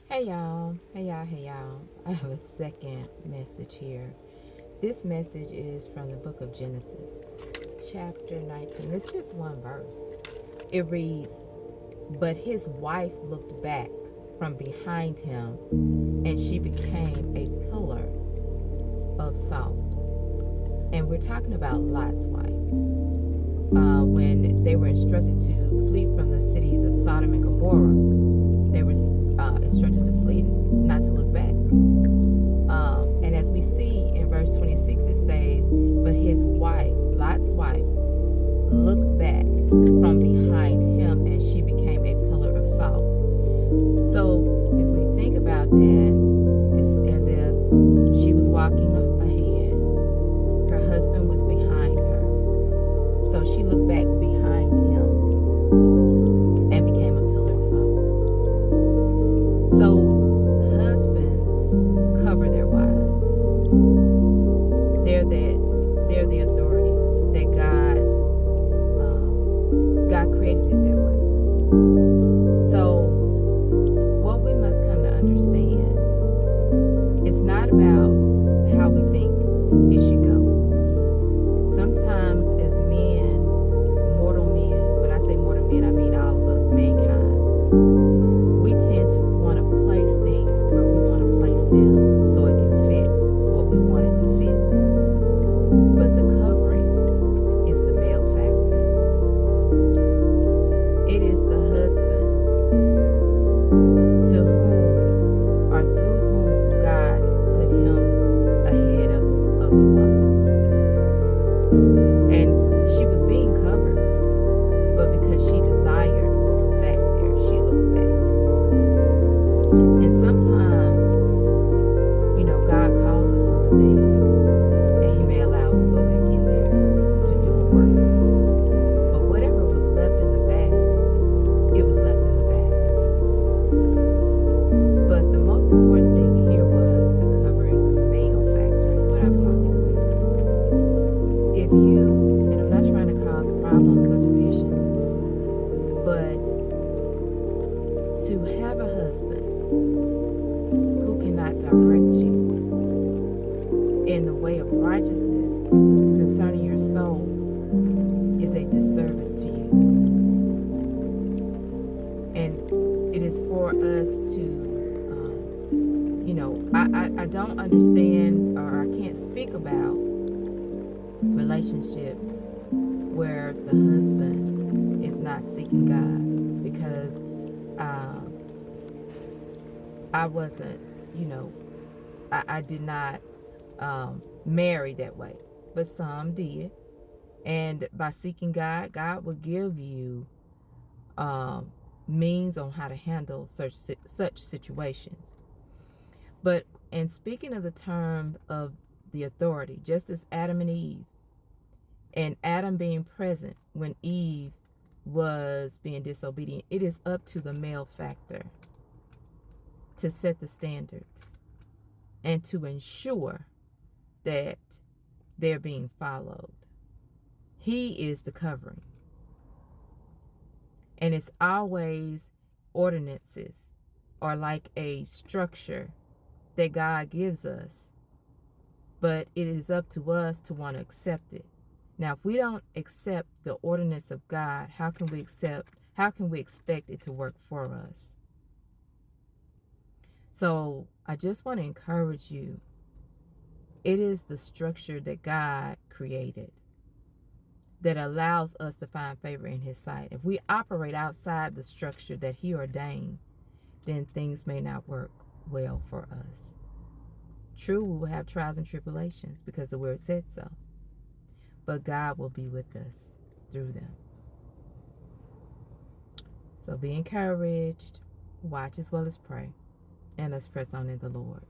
Hey y'all, hey y'all. I have a second message here. This message is from the book of Genesis, chapter 19. It's just one verse. It reads, "But his wife looked back from behind him, and she became a pillar of salt." And we're talking about Lot's wife. When they were instructed to flee from the cities of Sodom and Gomorrah, they were instructed to flee, not to look back. And as we see in verse 26, it says, "But his wife, Lot's wife, looked back from behind him, and she became a pillar of salt." So if we think about that, it's as if she was walking ahead, her husband was behind her. So she looked back behind him and became a pillar of salt. So husbands cover their wives. They're the authority that God created it that way. So what we must come to understand, it's not about how we think it should go. Sometimes as men, mortal men, when I say mortal men, I mean all of us, mankind, we tend to want to place things where we want to place them so it can fit what we want it to fit. But the covering is the male factor. It is the husband to whom or through whom God put him ahead of the woman. And she was being covered, but because she desired what was back there, she looked back. And sometimes, God calls us from a thing, and He may allow us to go back in there to do a work. But whatever was left in the back, it was left in the back. But the most important thing here was the covering, the male factor is what I'm talking about. If you, and I'm not trying to cause problems or divisions, but to have a husband who cannot direct you in the way of righteousness concerning your soul is a disservice to you. And it is for us to, I don't understand, or I can't speak about relationships where the husband is not seeking God, because I wasn't, I did not marry that way, but some did. And by seeking God, God will give you means on how to handle such situations. But in speaking of the term of the authority, just as Adam and Eve, and Adam being present when Eve was being disobedient, it is up to the male factor to set the standards and to ensure that they're being followed. He is the covering. And it's always ordinances, or like a structure that God gives us. But it is up to us to want to accept it. Now, if we don't accept the ordinance of God, how can we expect it to work for us? So I just want to encourage you. It is the structure that God created that allows us to find favor in His sight. If we operate outside the structure that He ordained, then things may not work well for us. True, we will have trials and tribulations because the Word said so. But God will be with us through them. So be encouraged, watch as well as pray, and let's press on in the Lord.